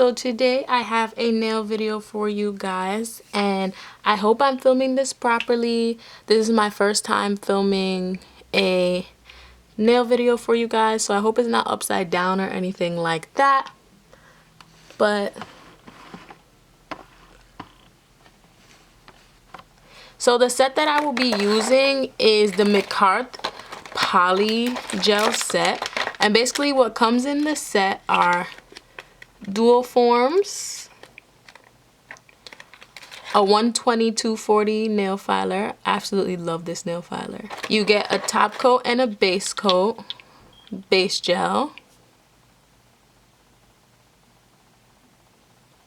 So today I have a nail video for you guys, and I hope I'm filming this properly. This is my first time filming a nail video for you guys, so I hope it's not upside down or anything like that. But so the set that I will be using is the Makartt PolyGel set, and basically what comes in this set are dual forms, a 120-240 nail filer. Absolutely love this nail filer. You get a top coat and a base coat, base gel.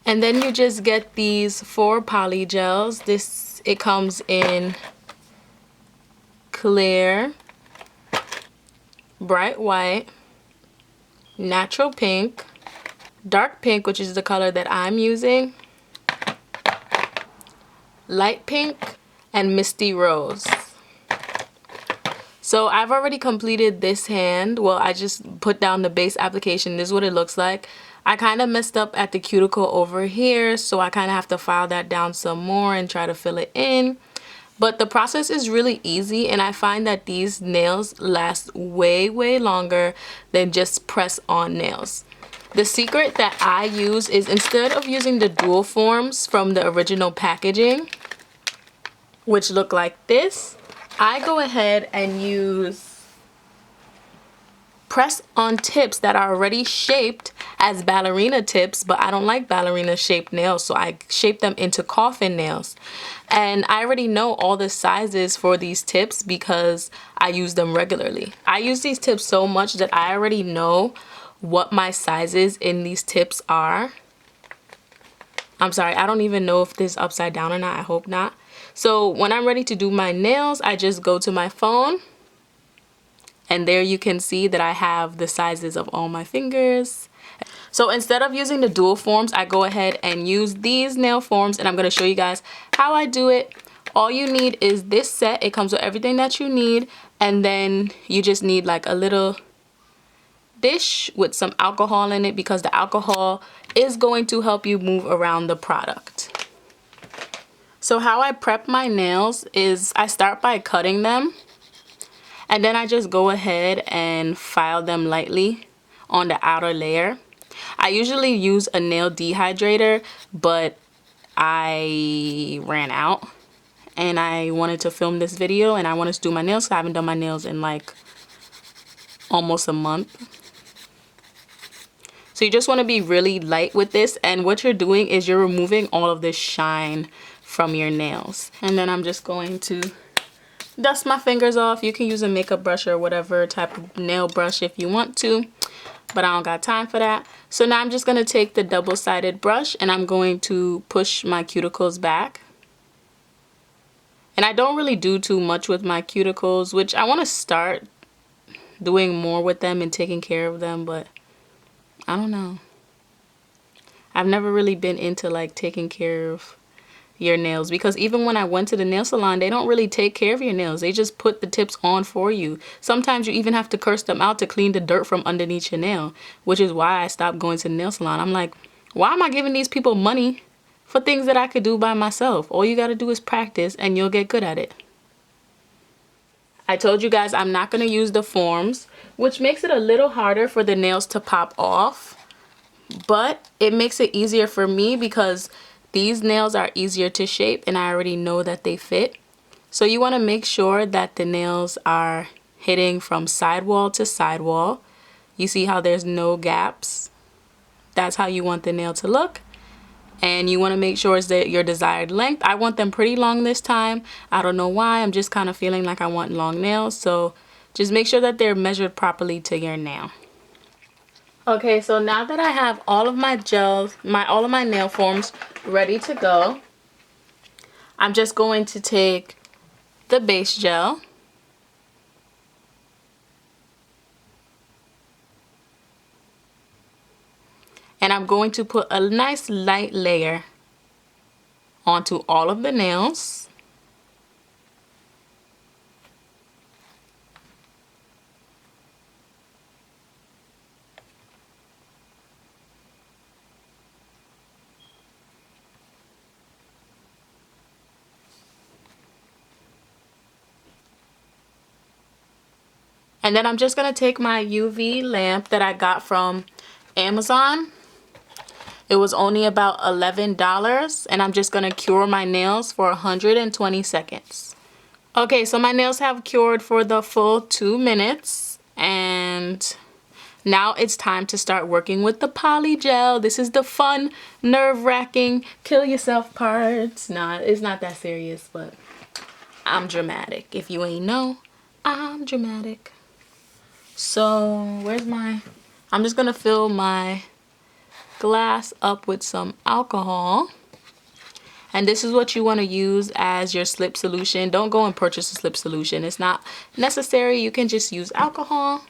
And then you just get these 4 polygels. It comes in clear, bright white, natural pink, dark pink, which is the color that I'm using, light pink, and misty rose. So I've already completed this hand. Well, I just put down the base application. This is what it looks like. I kind of messed up at the cuticle over here, so I kind of have to file that down some more and try to fill it in. But the process is really easy, and I find that these nails last way longer than just press-on nails. The secret that I use is, instead of using the dual forms from the original packaging, which look like this, I go ahead and use press-on tips that are already shaped as ballerina tips, but I don't like ballerina shaped nails, so I shape them into coffin nails. And I already know all the sizes for these tips because I use them regularly. I use these tips so much that I already know what my sizes in these tips are. I'm sorry, I don't even know if this is upside down or not. I hope not. So when I'm ready to do my nails, I just go to my phone, and there you can see that I have the sizes of all my fingers. So instead of using the dual forms, I go ahead and use these nail forms, and I'm going to show you guys how I do it. All you need is this set. It comes with everything that you need, and then you just need like a little dish with some alcohol in it, because the alcohol is going to help you move around the product. So how I prep my nails is I start by cutting them, and then I just go ahead and file them lightly on the outer layer. I usually use a nail dehydrator, but I ran out and I wanted to film this video and I wanted to do my nails. I haven't done my nails in like almost a month. So you just want to be really light with this, and what you're doing is you're removing all of this shine from your nails. And then I'm just going to dust my fingers off. You can use a makeup brush or whatever type of nail brush if you want to, but I don't got time for that. So now I'm just going to take the double-sided brush and I'm going to push my cuticles back. And I don't really do too much with my cuticles, which I want to start doing more with them and taking care of them, but I don't know. I've never really been into like taking care of your nails, because even when I went to the nail salon, they don't really take care of your nails. They just put the tips on for you. Sometimes you even have to curse them out to clean the dirt from underneath your nail, which is why I stopped going to the nail salon. I'm like, why am I giving these people money for things that I could do by myself? All you got to do is practice and you'll get good at it. I told you guys I'm not going to use the forms, which makes it a little harder for the nails to pop off, but it makes it easier for me because these nails are easier to shape and I already know that they fit. So you want to make sure that the nails are hitting from sidewall to sidewall. You see how there's no gaps? That's how you want the nail to look. And you want to make sure it's your desired length. I want them pretty long this time. I don't know why. I'm just kind of feeling like I want long nails. So just make sure that they're measured properly to your nail. Okay, so now that I have all of my gels, all of my nail forms ready to go, I'm just going to take the base gel and I'm going to put a nice light layer onto all of the nails. And then I'm just gonna take my UV lamp that I got from Amazon. It was only about $11, and I'm just gonna cure my nails for 120 seconds. Okay, so my nails have cured for the full 2 minutes, and now it's time to start working with the PolyGel. This is the fun, nerve-wracking, kill yourself parts. Nah, it's not that serious, but I'm dramatic. If you ain't know, I'm dramatic. So I'm just gonna fill my glass up with some alcohol. And this is what you want to use as your slip solution. Don't go and purchase a slip solution. It's not necessary. You can just use alcohol.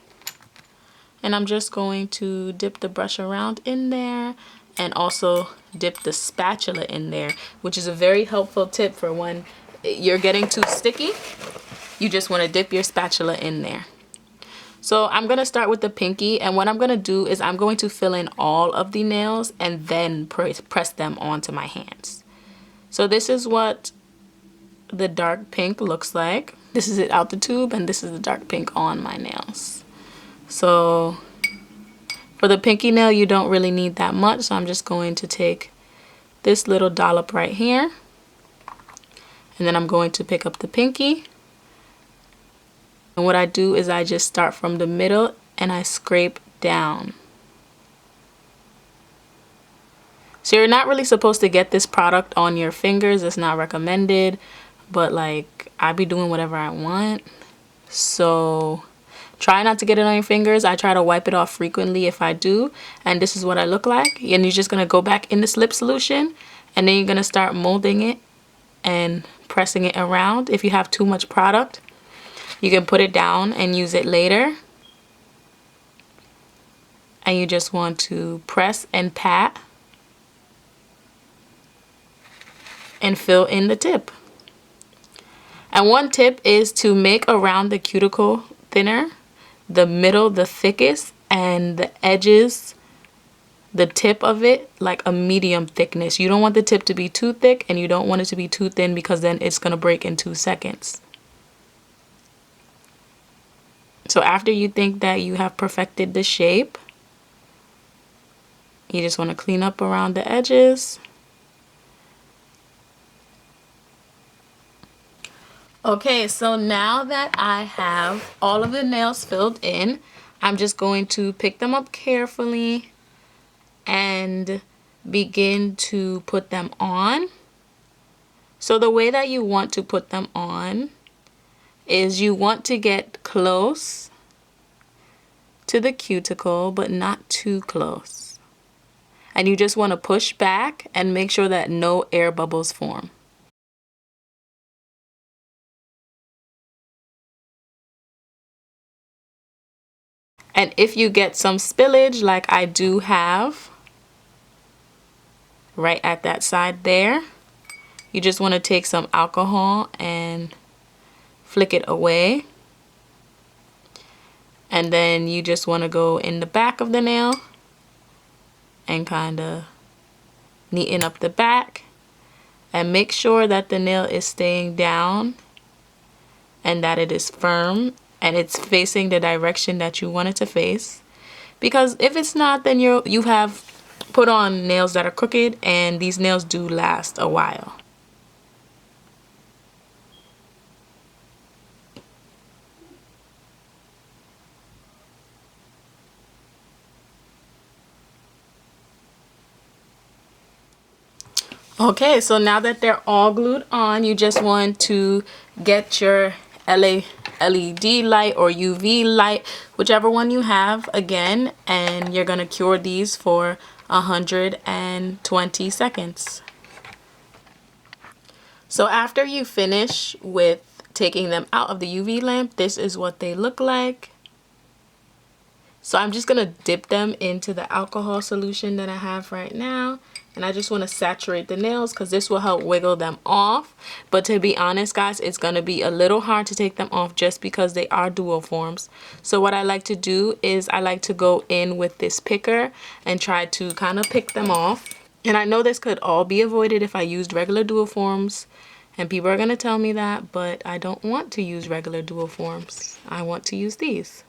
And I'm just going to dip the brush around in there and also dip the spatula in there, which is a very helpful tip for when you're getting too sticky. You just want to dip your spatula in there. So I'm going to start with the pinky, and what I'm going to do is I'm going to fill in all of the nails and then press them onto my hands. So this is what the dark pink looks like. This is it out the tube, and this is the dark pink on my nails. So for the pinky nail, you don't really need that much, so I'm just going to take this little dollop right here, and then I'm going to pick up the pinky. And what I do is I just start from the middle and I scrape down. So you're not really supposed to get this product on your fingers. It's not recommended, but like I be doing whatever I want. So try not to get it on your fingers. I try to wipe it off frequently if I do. And this is what I look like. And you're just going to go back in the slip solution, and then you're going to start molding it and pressing it around. If you have too much product, you can put it down and use it later. And you just want to press and pat and fill in the tip. And one tip is to make around the cuticle thinner, the middle the thickest, and the edges, the tip of it, like a medium thickness. You don't want the tip to be too thick, and you don't want it to be too thin, because then it's going to break in 2 seconds. So after you think that you have perfected the shape, you just want to clean up around the edges. Okay, so now that I have all of the nails filled in, I'm just going to pick them up carefully and begin to put them on. So the way that you want to put them on is you want to get close to the cuticle, but not too close. And you just want to push back and make sure that no air bubbles form. And if you get some spillage, like I do have right at that side there, you just want to take some alcohol and flick it away. And then you just want to go in the back of the nail and kind of neaten up the back, and make sure that the nail is staying down and that it is firm and it's facing the direction that you want it to face. Because if it's not, then you have put on nails that are crooked, and these nails do last a while. Okay, so now that they're all glued on, you just want to get your LED light or UV light, whichever one you have, again, and you're gonna cure these for 120 seconds. So after you finish with taking them out of the UV lamp, this is what they look like. So I'm just gonna dip them into the alcohol solution that I have right now. And I just want to saturate the nails because this will help wiggle them off. But to be honest, guys, it's going to be a little hard to take them off just because they are dual forms. So what I like to do is I like to go in with this picker and try to kind of pick them off. And I know this could all be avoided if I used regular dual forms And people are gonna tell me that, but I don't want to use regular dual forms. I want to use these.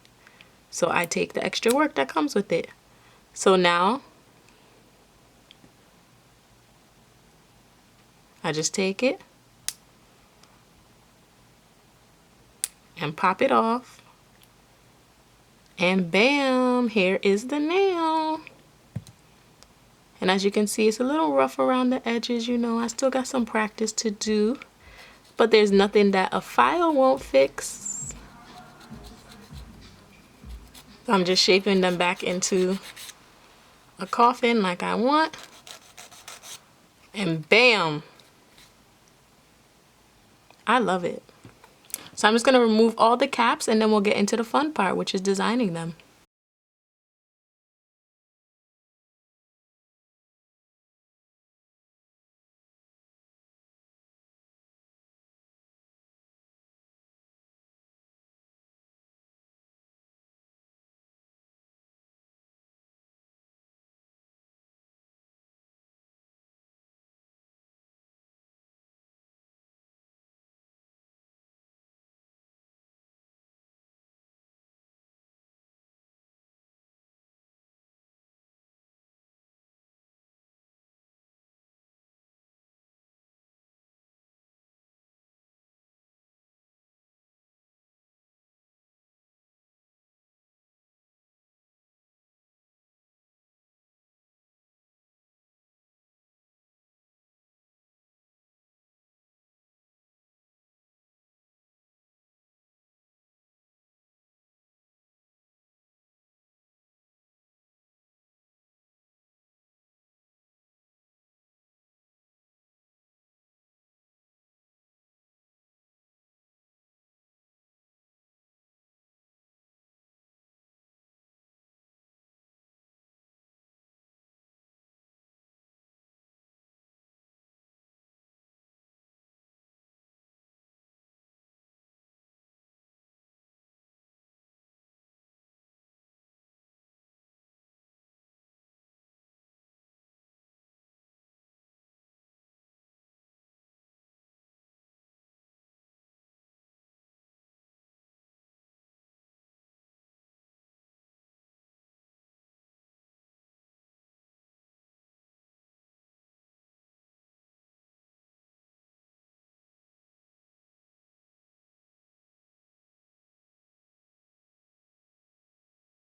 So I take the extra work that comes with it. So now, I just take it and pop it off. And bam, here is the nail. And as you can see, it's a little rough around the edges, you know. I still got some practice to do, but there's nothing that a file won't fix. I'm just shaping them back into a coffin like I want. And bam. I love it. So I'm just gonna remove all the caps and then we'll get into the fun part, which is designing them.